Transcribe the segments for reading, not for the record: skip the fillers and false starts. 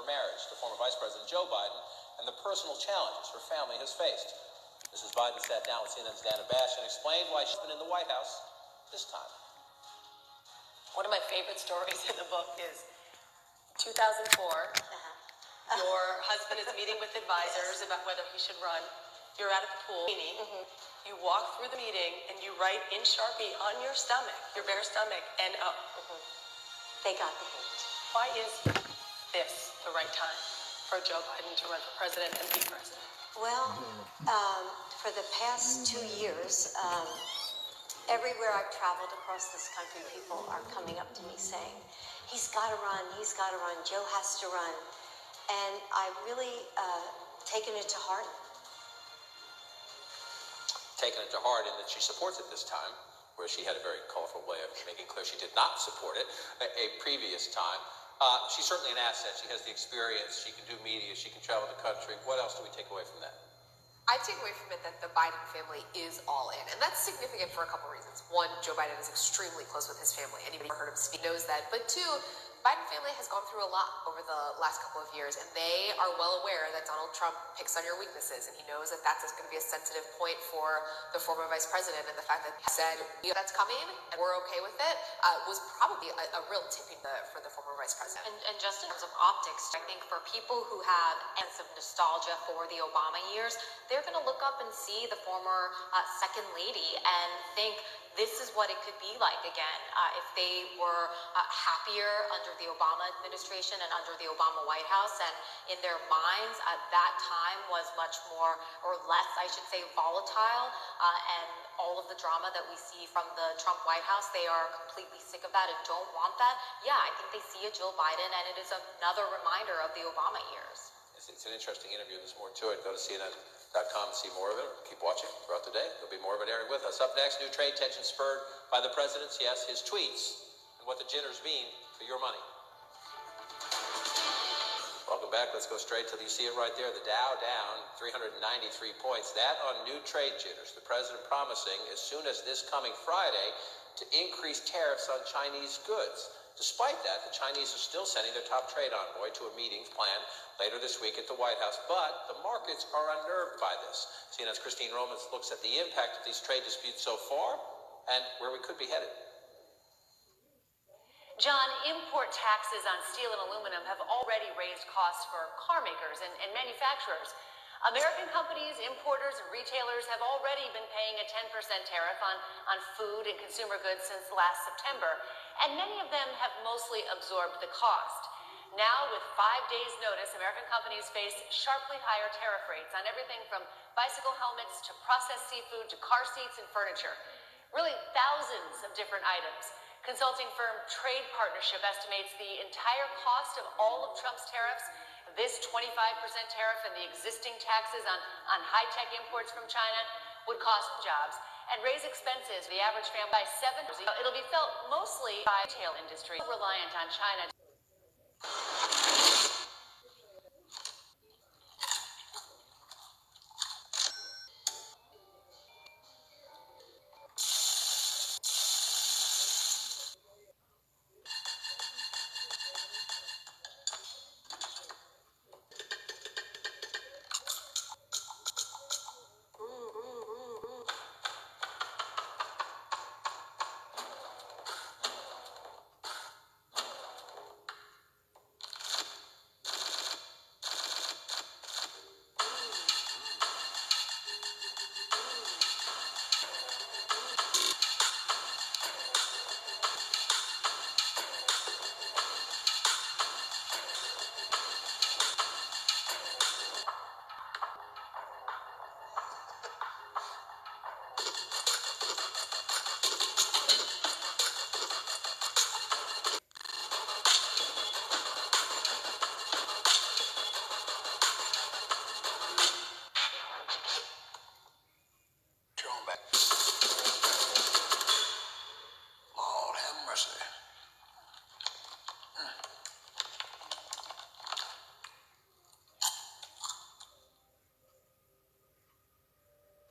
marriage to former Vice President Joe Biden and the personal challenges her family has faced. Mrs. Biden sat down with CNN's Dana Bash and explained why she's been in the White House this time. One of my favorite stories in the book is 2004. Your husband is meeting with advisors about whether he should run. You're out at the pool. You walk through the meeting and you write in Sharpie on your stomach, your bare stomach, NO. They got the hint. Why is this the right time for Joe Biden to run for president and be president? Well, for the past 2 years, everywhere I've traveled across this country, people are coming up to me saying, he's got to run, Joe has to run. And I've really taken it to heart. Taken it to heart in that she supports it this time, where she had a very colorful way of making clear she did not support it a previous time. She's certainly an asset. She has the experience. She can do media. She can travel the country. What else do we take away from that? I take away from it that the Biden family is all in, and that's significant for a couple reasons. One, Joe Biden is extremely close with his family. Anybody who heard him speak knows that. But two, Biden family has gone through a lot over the last couple of years, and they are well aware that Donald Trump picks on your weaknesses, and he knows that that's going to be a sensitive point for the former vice president, and the fact that he said, that's coming, and we're okay with it, was probably a real tipping for the former vice president. And just in terms of optics, I think for people who have a sense of nostalgia for the Obama years, they're going to look up and see the former second lady and think, this is what it could be like again if they were happier under the Obama administration and under the Obama White House. And in their minds, that time was much more, or less, I should say, volatile. And all of the drama that we see from the Trump White House, they are completely sick of that and don't want that. Yeah, I think they see a Jill Biden, and it is another reminder of the Obama years. It's an interesting interview. There's more to it. Go to CNN.com to see more of it. Keep watching throughout the day. There'll be more of it airing with us. Up next, new trade tension spurred by the president's, yes, his tweets, and what the jitters mean for your money. Welcome back. Let's go straight to you see it right there. The Dow down 393 points. That on new trade jitters. The president promising as soon as this coming Friday to increase tariffs on Chinese goods. Despite that, the Chinese are still sending their top trade envoy to a meeting planned later this week at the White House. But the markets are unnerved by this. CNN's Christine Romans looks at the impact of these trade disputes so far and where we could be headed. John, import taxes on steel and aluminum have already raised costs for car makers and manufacturers. American companies, importers, and retailers have already been paying a 10% tariff on food and consumer goods since last September, and many of them have mostly absorbed the cost. Now, with 5 days' notice, American companies face sharply higher tariff rates on everything from bicycle helmets to processed seafood to car seats and furniture. Really, thousands of different items. Consulting firm Trade Partnership estimates the entire cost of all of Trump's tariffs, this 25% tariff and the existing taxes on high-tech imports from China, would cost jobs and raise expenses for the average family by 7%. It'll be felt mostly by the retail industry, reliant on China.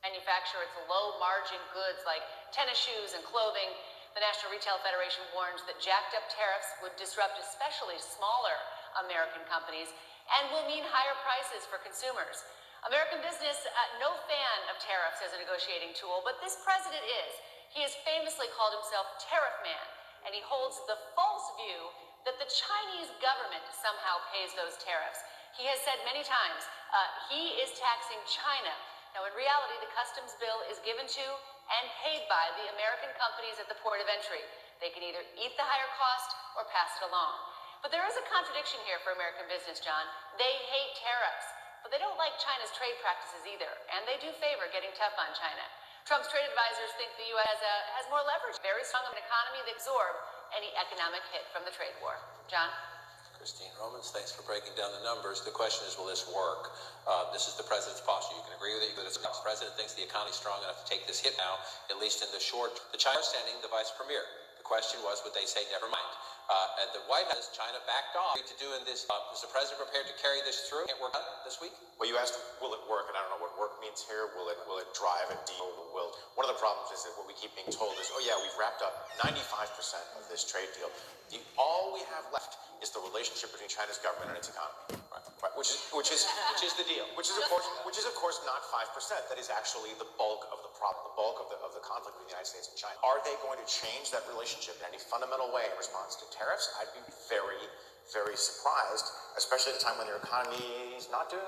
Manufacture its low-margin goods like tennis shoes and clothing. The National Retail Federation warns that jacked-up tariffs would disrupt especially smaller American companies and will mean higher prices for consumers. American business, no fan of tariffs as a negotiating tool, but this president is. He has famously called himself Tariff Man, and he holds the false view that the Chinese government somehow pays those tariffs. He has said many times he is taxing China. Now, in reality, the customs bill is given to and paid by the American companies at the port of entry. They can either eat the higher cost or pass it along. But there is a contradiction here for American business, John. They hate tariffs, but they don't like China's trade practices either, and they do favor getting tough on China. Trump's trade advisors think the U.S. has more leverage, very strong of an economy that absorb any economic hit from the trade war. John? Christine Romans, thanks for breaking down the numbers. The question is, will this work? This is the president's posture. You can agree with it, but the president thinks the economy is strong enough to take this hit now, at least in the short. The China is sending the vice premier. The question was, would they say, never mind? And the White House, China backed off to doing this. Is the president prepared to carry this through? Can't work out this week? Well, you asked, will it work? And I don't know what work means here. Will it drive a deal? One of the problems is that what we keep being told is, oh yeah, we've wrapped up 95% of this trade deal. All we have left is the relationship between China's government and its economy, right? Which is the deal. Which is of course not 5%. That is actually the bulk of the problem, the bulk of the conflict between the United States and China. Are they going to change that relationship in any fundamental way in response to tariffs? I'd be very, very surprised, especially at a time when their economy is not doing